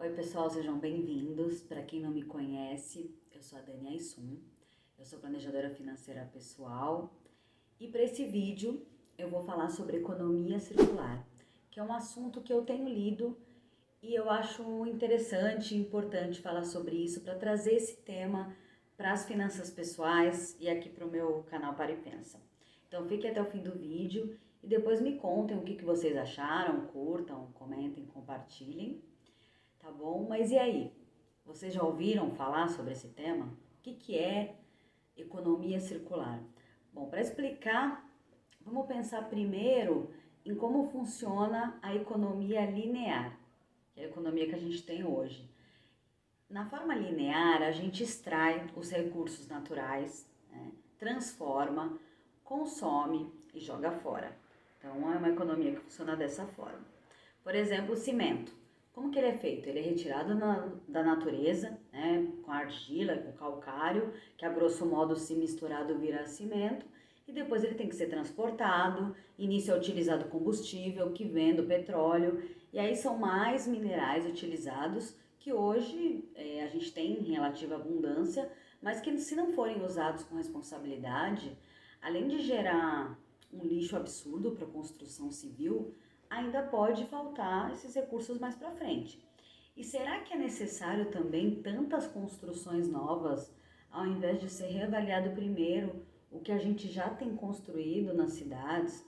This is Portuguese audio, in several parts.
Oi pessoal, sejam bem-vindos. Para quem não me conhece, eu sou a Dani Aissum, eu sou planejadora financeira pessoal e para esse vídeo eu vou falar sobre economia circular, que é um assunto que eu tenho lido e eu acho interessante e importante falar sobre isso para trazer esse tema para as finanças pessoais e aqui para o meu canal Para e Pensa. Então fique até o fim do vídeo e depois me contem o que vocês acharam, curtam, comentem, compartilhem. Tá bom? Mas e aí? Vocês já ouviram falar sobre esse tema? O que é economia circular? Bom, para explicar, vamos pensar primeiro em como funciona a economia linear, que é a economia que a gente tem hoje. Na forma linear, a gente extrai os recursos naturais, né, transforma, consome e joga fora. Então, é uma economia que funciona dessa forma. Por exemplo, o cimento. Como que ele é feito? Ele é retirado da natureza, né, com argila, com calcário, que a grosso modo se misturado vira cimento, e depois ele tem que ser transportado, início é utilizado combustível, que vem do petróleo, e aí são mais minerais utilizados que hoje a gente tem em relativa abundância, mas que se não forem usados com responsabilidade, além de gerar um lixo absurdo para a construção civil, ainda pode faltar esses recursos mais para frente. E será que é necessário também tantas construções novas, ao invés de ser reavaliado primeiro o que a gente já tem construído nas cidades?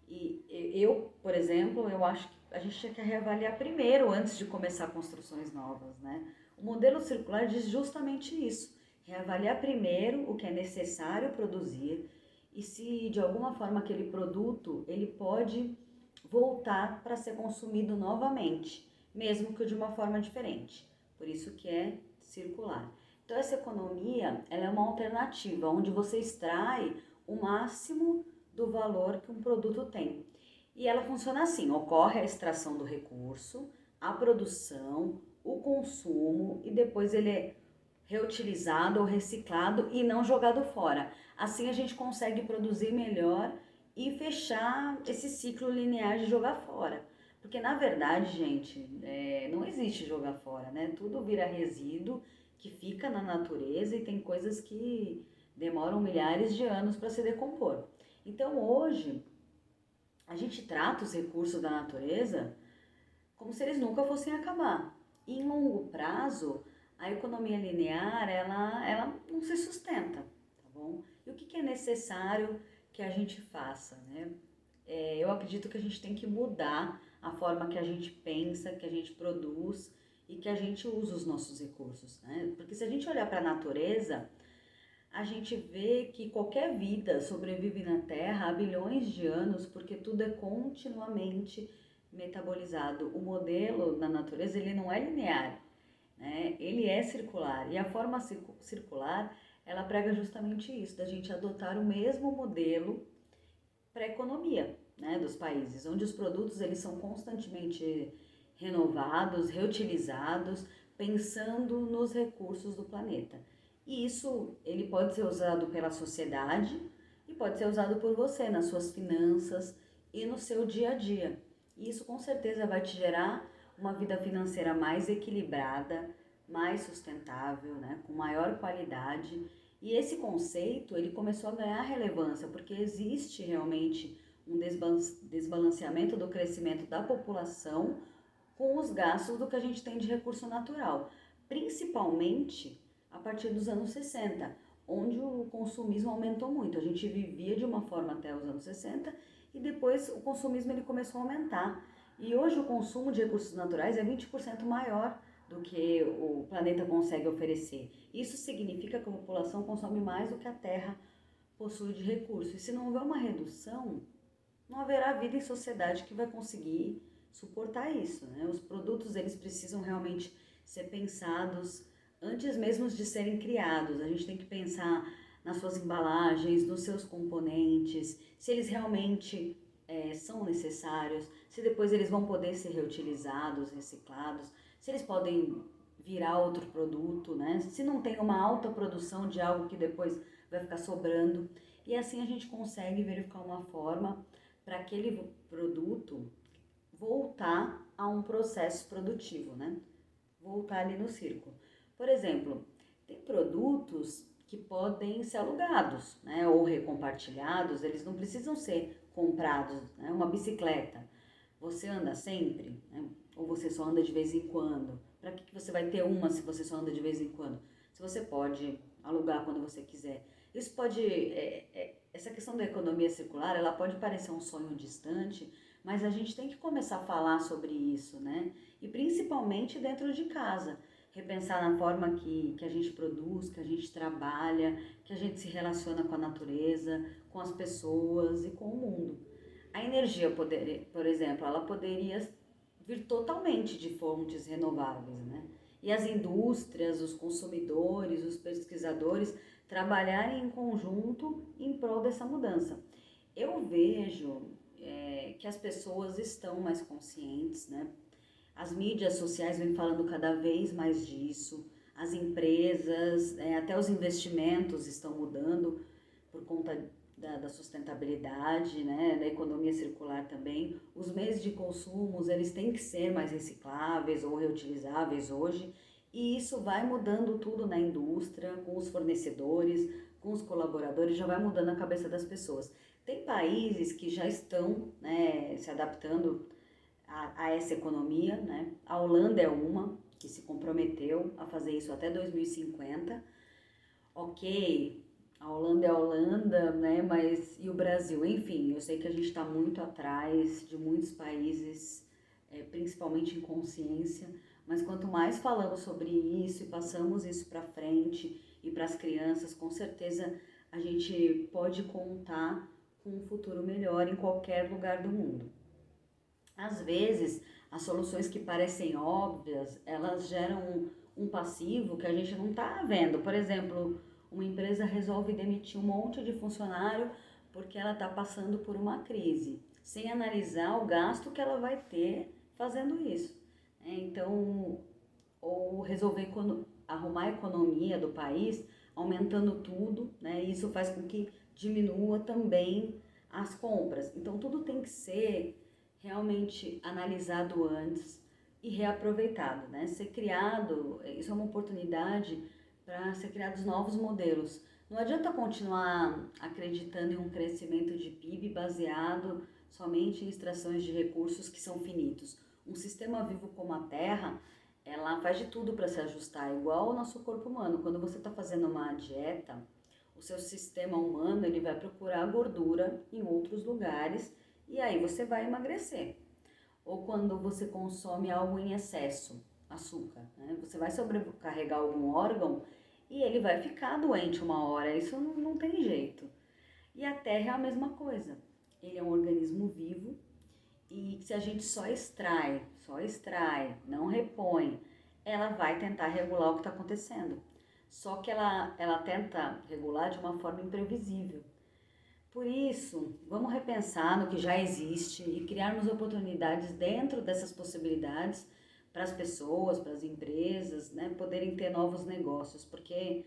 E eu, por exemplo, eu acho que a gente tinha que reavaliar primeiro antes de começar construções novas, né? O modelo circular diz justamente isso: reavaliar primeiro o que é necessário produzir e se de alguma forma aquele produto ele pode voltar para ser consumido novamente, mesmo que de uma forma diferente. Por isso que é circular. Então essa economia, ela é uma alternativa onde você extrai o máximo do valor que um produto tem. E ela funciona assim: ocorre a extração do recurso, a produção, o consumo e depois ele é reutilizado ou reciclado e não jogado fora. Assim a gente consegue produzir melhor e fechar esse ciclo linear de jogar fora. Porque na verdade, gente, não existe jogar fora, né? Tudo vira resíduo que fica na natureza e tem coisas que demoram milhares de anos para se decompor. Então hoje a gente trata os recursos da natureza como se eles nunca fossem acabar. E em longo prazo, a economia linear, ela não se sustenta, tá bom? E o que é necessário que a gente faça, né? Eu acredito que a gente tem que mudar a forma que a gente pensa, que a gente produz e que a gente usa os nossos recursos, né? Porque se a gente olhar para a natureza, a gente vê que qualquer vida sobrevive na Terra há bilhões de anos porque tudo é continuamente metabolizado. O modelo na natureza ele não é linear, né? Ele é circular e a forma circular ela prega justamente isso, da gente adotar o mesmo modelo para a economia, né, dos países, onde os produtos eles são constantemente renovados, reutilizados, pensando nos recursos do planeta. E isso ele pode ser usado pela sociedade e pode ser usado por você nas suas finanças e no seu dia a dia. E isso com certeza vai te gerar uma vida financeira mais equilibrada, mais sustentável, né, com maior qualidade. E esse conceito ele começou a ganhar relevância porque existe realmente um desbalanceamento do crescimento da população com os gastos do que a gente tem de recurso natural, principalmente a partir dos anos 60, onde o consumismo aumentou muito. A gente vivia de uma forma até os anos 60 e depois o consumismo ele começou a aumentar. E hoje o consumo de recursos naturais é 20% maior do que o planeta consegue oferecer. Isso significa que a população consome mais do que a Terra possui de recursos. E se não houver uma redução, não haverá vida em sociedade que vai conseguir suportar isso, né? Os produtos eles precisam realmente ser pensados antes mesmo de serem criados. A gente tem que pensar nas suas embalagens, nos seus componentes, se eles realmente são necessários, se depois eles vão poder ser reutilizados, reciclados, se eles podem virar outro produto, né? Se não tem uma alta produção de algo que depois vai ficar sobrando. E assim a gente consegue verificar uma forma para aquele produto voltar a um processo produtivo, né? voltar ali no círculo. Por exemplo, tem produtos que podem ser alugados, né, ou recompartilhados, eles não precisam ser comprados, né, uma bicicleta. Você anda sempre, né, ou você só anda de vez em quando? Para que você vai ter uma se você só anda de vez em quando? Se você pode alugar quando você quiser. Isso pode, essa questão da economia circular, ela pode parecer um sonho distante, mas a gente tem que começar a falar sobre isso, né? E principalmente dentro de casa. Repensar na forma que a gente produz, que a gente trabalha, que a gente se relaciona com a natureza, com as pessoas e com o mundo. A energia, por exemplo, ela poderia vir totalmente de fontes renováveis, né? E as indústrias, os consumidores, os pesquisadores trabalharem em conjunto em prol dessa mudança. Eu vejo que as pessoas estão mais conscientes, né? As mídias sociais vêm falando cada vez mais disso, as empresas, até os investimentos estão mudando por conta da sustentabilidade, né, da economia circular também. Os meios de consumo, eles têm que ser mais recicláveis ou reutilizáveis hoje, e isso vai mudando tudo na indústria, com os fornecedores, com os colaboradores, já vai mudando a cabeça das pessoas. Tem países que já estão, né, se adaptando a essa economia, né? A Holanda é uma que se comprometeu a fazer isso até 2050. Ok, a Holanda é a Holanda, né? Mas e o Brasil? Enfim, eu sei que a gente está muito atrás de muitos países, principalmente em consciência, mas quanto mais falamos sobre isso e passamos isso para frente e para as crianças, com certeza a gente pode contar com um futuro melhor em qualquer lugar do mundo. Às vezes, as soluções que parecem óbvias, elas geram um passivo que a gente não está vendo. Por exemplo, uma empresa resolve demitir um monte de funcionário porque ela está passando por uma crise, sem analisar o gasto que ela vai ter fazendo isso. Então, ou resolver arrumar a economia do país, aumentando tudo, né? Isso faz com que diminua também as compras. Então, tudo tem que ser realmente analisado antes e reaproveitado, né? Ser criado, isso é uma oportunidade para ser criados novos modelos. Não adianta continuar acreditando em um crescimento de PIB baseado somente em extrações de recursos que são finitos. Um sistema vivo como a Terra, ela faz de tudo para se ajustar, igual o nosso corpo humano. Quando você está fazendo uma dieta, o seu sistema humano ele vai procurar gordura em outros lugares e aí você vai emagrecer. Ou quando você consome algo em excesso, açúcar, né? Você vai sobrecarregar algum órgão e ele vai ficar doente uma hora, isso não tem jeito. E a Terra é a mesma coisa. Ele é um organismo vivo e se a gente só extrai, não repõe, ela vai tentar regular o que está acontecendo. Só que ela tenta regular de uma forma imprevisível. Por isso, vamos repensar no que já existe e criarmos oportunidades dentro dessas possibilidades para as pessoas, para as empresas, né, poderem ter novos negócios, porque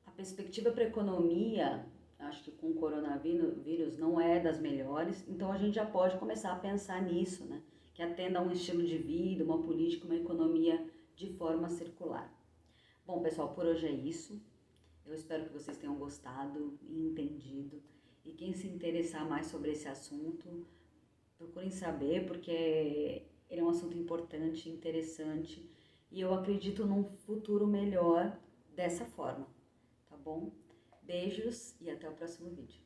a perspectiva para a economia, acho que com o coronavírus não é das melhores, então a gente já pode começar a pensar nisso, né, que atenda a um estilo de vida, uma política, uma economia de forma circular. Bom, pessoal, por hoje é isso. Eu espero que vocês tenham gostado e entendido. E quem se interessar mais sobre esse assunto, procurem saber, porque ele é um assunto importante, interessante, e eu acredito num futuro melhor dessa forma, tá bom? Beijos e até o próximo vídeo.